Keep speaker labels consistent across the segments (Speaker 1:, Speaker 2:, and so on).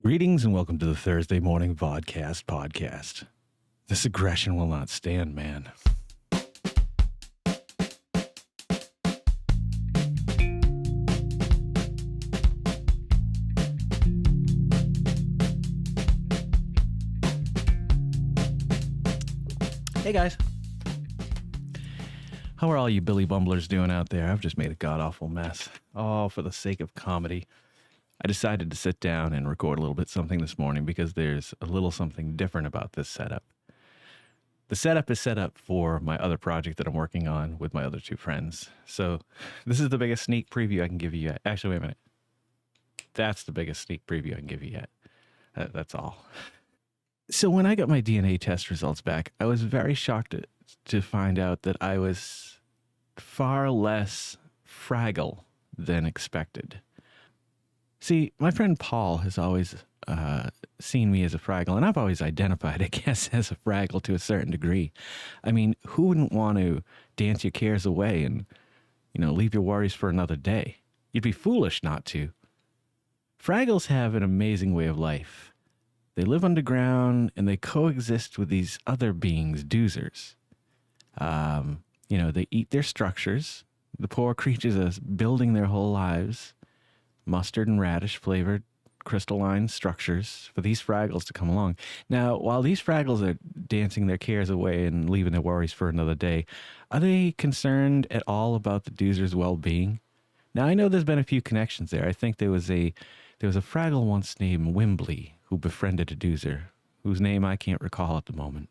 Speaker 1: Greetings and welcome to the Thursday morning Vodkast podcast. This aggression will not stand, man. Hey guys. How are all you Billy Bumblers doing out there? I've just made a god-awful mess. All for the sake of comedy. I decided to sit down and record a little bit something this morning because there's a little something different about this setup. The setup is set up for my other project that I'm working on with my other two friends. So this is the biggest sneak preview I can give you yet. Actually, wait a minute. That's the biggest sneak preview I can give you yet. That's all. So when I got my DNA test results back, I was very shocked to find out that I was far less Fraggle than expected. See, my friend Paul has always seen me as a Fraggle, and I've always identified, I guess, as a Fraggle to a certain degree. I mean, who wouldn't want to dance your cares away and, leave your worries for another day? You'd be foolish not to. Fraggles have an amazing way of life. They live underground, and they coexist with these other beings, doozers. They eat their structures. The poor creatures are building their whole lives. Mustard and radish flavored crystalline structures for these Fraggles to come along. Now, while these Fraggles are dancing their cares away and leaving their worries for another day, are they concerned at all about the doozer's well-being? Now, I know there's been a few connections there. I think there was a Fraggle once named Wimbley who befriended a doozer, whose name I can't recall at the moment.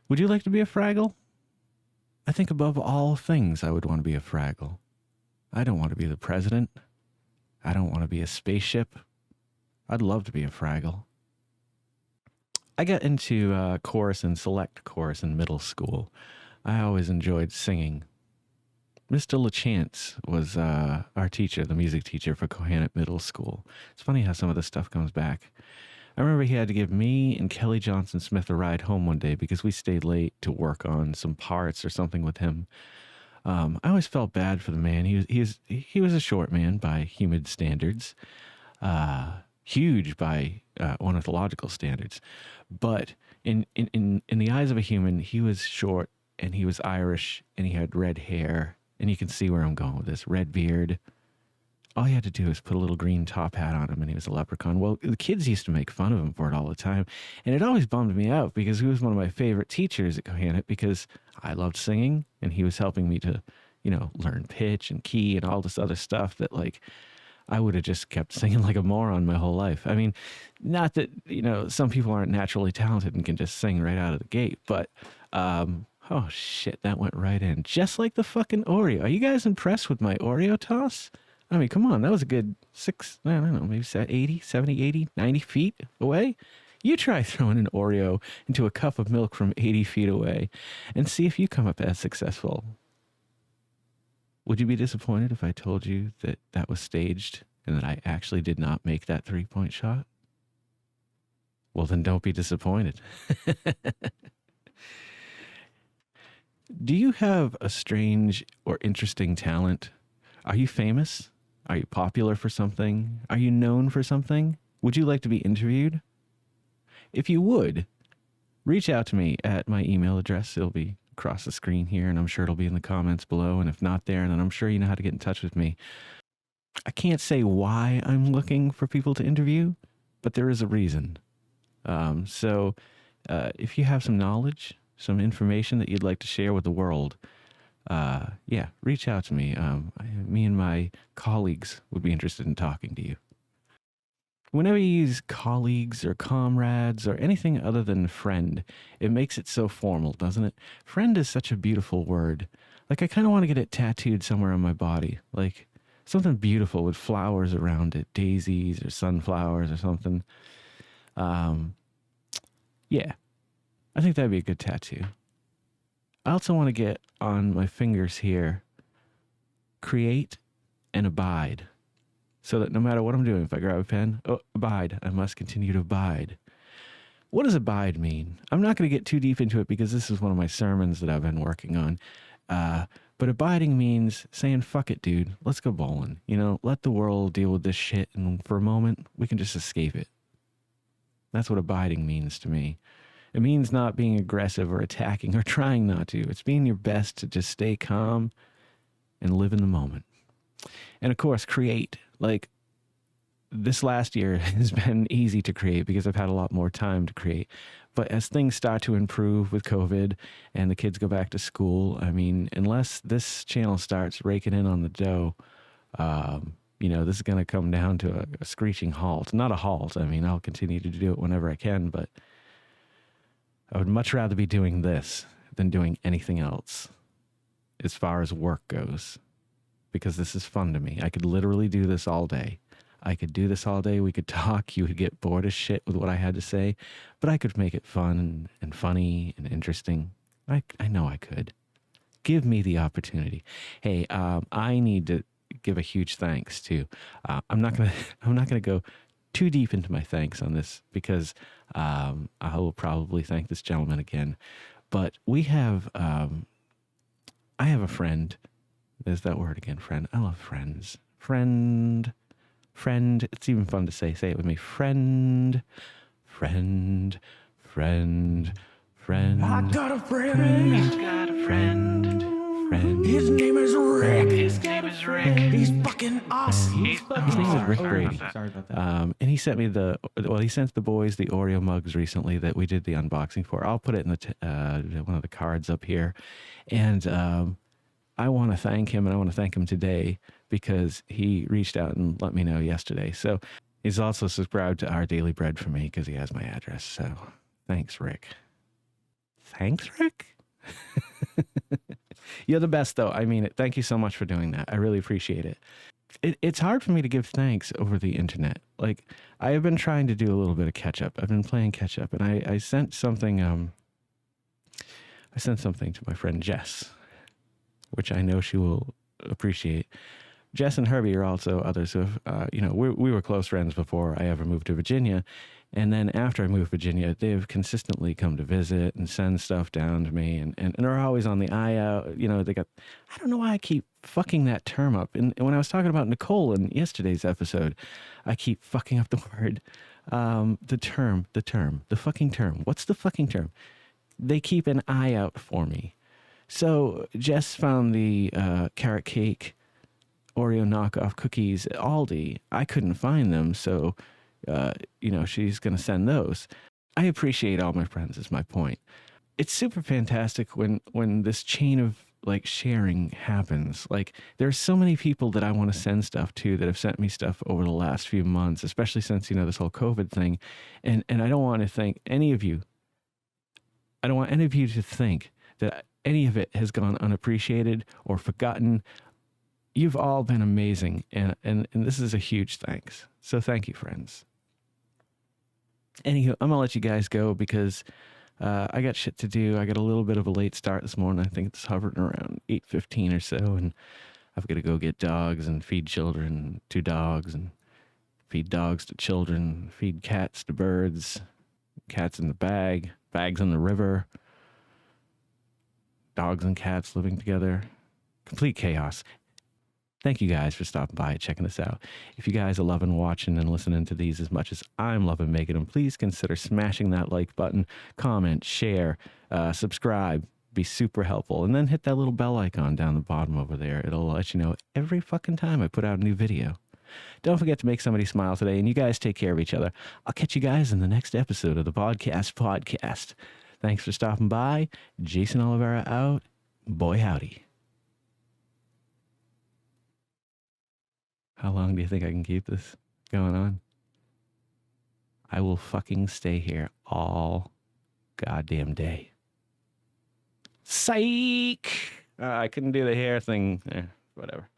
Speaker 1: Would you like to be a Fraggle? I think above all things I would want to be a Fraggle. I don't want to be the president. I don't want to be a spaceship. I'd love to be a Fraggle. I got into chorus and select chorus in middle school. I always enjoyed singing. Mr. Lachance was our teacher, the music teacher for Kohannet Middle School. It's funny how some of this stuff comes back. I remember he had to give me and Kelly Johnson Smith a ride home one day because we stayed late to work on some parts or something with him. I always felt bad for the man. He was a short man by human standards, huge by ornithological standards, but in the eyes of a human, he was short and he was Irish and he had red hair, and you can see where I'm going with this. Red beard. All you had to do was put a little green top hat on him and he was a leprechaun. Well, the kids used to make fun of him for it all the time. And it always bummed me out because he was one of my favorite teachers at Kohannet because I loved singing and he was helping me to, learn pitch and key and all this other stuff that I would have just kept singing like a moron my whole life. I mean, not that, some people aren't naturally talented and can just sing right out of the gate, but, oh shit, that went right in. Just like the fucking Oreo. Are you guys impressed with my Oreo toss? I mean, come on, that was a good 70, 80, 90 feet away. You try throwing an Oreo into a cup of milk from 80 feet away and see if you come up as successful. Would you be disappointed if I told you that that was staged and that I actually did not make that 3-point shot? Well, then don't be disappointed. Do you have a strange or interesting talent? Are you famous? Are you popular for something? Are you known for something? Would you like to be interviewed? If you would, reach out to me at my email address. It'll be across the screen here, and I'm sure it'll be in the comments below. And if not there, then I'm sure you know how to get in touch with me. I can't say why I'm looking for people to interview, but there is a reason. So if you have some knowledge, some information that you'd like to share with the world, reach out to me. Me and my colleagues would be interested in talking to you. Whenever you use colleagues or comrades or anything other than friend, it makes it so formal, doesn't it? Friend is such a beautiful word. I kind of want to get it tattooed somewhere on my body. Something beautiful with flowers around it, daisies or sunflowers or something. Yeah, I think that'd be a good tattoo. I also want to get on my fingers here, create and abide. So that no matter what I'm doing, if I grab a pen, abide, I must continue to abide. What does abide mean? I'm not going to get too deep into it because this is one of my sermons that I've been working on. But abiding means saying, fuck it, dude. Let's go bowling. You know, let the world deal with this shit. And for a moment, we can just escape it. That's what abiding means to me. It means not being aggressive or attacking or trying not to. It's being your best to just stay calm and live in the moment. And of course, create. Like, this last year has been easy to create because I've had a lot more time to create. But as things start to improve with COVID and the kids go back to school, I mean, unless this channel starts raking in on the dough, you know, this is going to come down to a screeching halt. Not a halt. I mean, I'll continue to do it whenever I can, but I would much rather be doing this than doing anything else as far as work goes, because this is fun to me. I could literally do this all day. I could do this all day. We could talk. You would get bored as shit with what I had to say, but I could make it fun and funny and interesting. I know I could. Give me the opportunity. Hey, I need to give a huge thanks to. I'm not gonna go too deep into my thanks on this because I will probably thank this gentleman again. But we have, I have a friend. There's that word again, friend. I love friends. Friend. It's even fun to say. Say it with me. Friend. I got a friend. He's got a friend. His name is Rick. He's fucking awesome. His name is Rick Brady. Sorry about that. And he sent me he sent the boys the Oreo mugs recently that we did the unboxing for. I'll put it in the one of the cards up here. And I want to thank him, and I want to thank him today because he reached out and let me know yesterday. So he's also subscribed to Our Daily Bread for me because he has my address. So thanks, Rick. Thanks, Rick? You're the best, though. I mean it. Thank you so much for doing that. I really appreciate it. It's hard for me to give thanks over the internet. Like, I have been trying to do a little bit of catch up. I've been playing catch up, and I sent something. I sent something to my friend Jess, which I know she will appreciate. Jess and Herbie are also others who have, we were close friends before I ever moved to Virginia. And then after I moved to Virginia, they've consistently come to visit and send stuff down to me and are always on the eye out. You know, I don't know why I keep fucking that term up. And when I was talking about Nicole in yesterday's episode, I keep fucking up the word. The fucking term. What's the fucking term? They keep an eye out for me. So Jess found the carrot cake Oreo knockoff cookies at Aldi. I couldn't find them, so she's going to send those. I appreciate all my friends is my point. It's super fantastic when this chain of like sharing happens. Like, there's so many people that I want to send stuff to that have sent me stuff over the last few months, especially since, this whole COVID thing. And I don't want to thank any of you. I don't want any of you to think that any of it has gone unappreciated or forgotten. You've all been amazing, and this is a huge thanks. So thank you, friends. Anywho, I'm going to let you guys go because I got shit to do. I got a little bit of a late start this morning. I think it's hovering around 8:15 or so, and I've got to go get dogs and feed children to dogs and feed dogs to children, feed cats to birds, cats in the bag, bags in the river, dogs and cats living together. Complete chaos. Thank you guys for stopping by and checking this out. If you guys are loving watching and listening to these as much as I'm loving making them, please consider smashing that like button, comment, share, subscribe. Be super helpful. And then hit that little bell icon down the bottom over there. It'll let you know every fucking time I put out a new video. Don't forget to make somebody smile today, and you guys take care of each other. I'll catch you guys in the next episode of the Vodkast podcast. Thanks for stopping by. Jason Oliveira out. Boy, howdy. How long do you think I can keep this going on? I will fucking stay here all goddamn day. Psych! I couldn't do the hair thing. Whatever.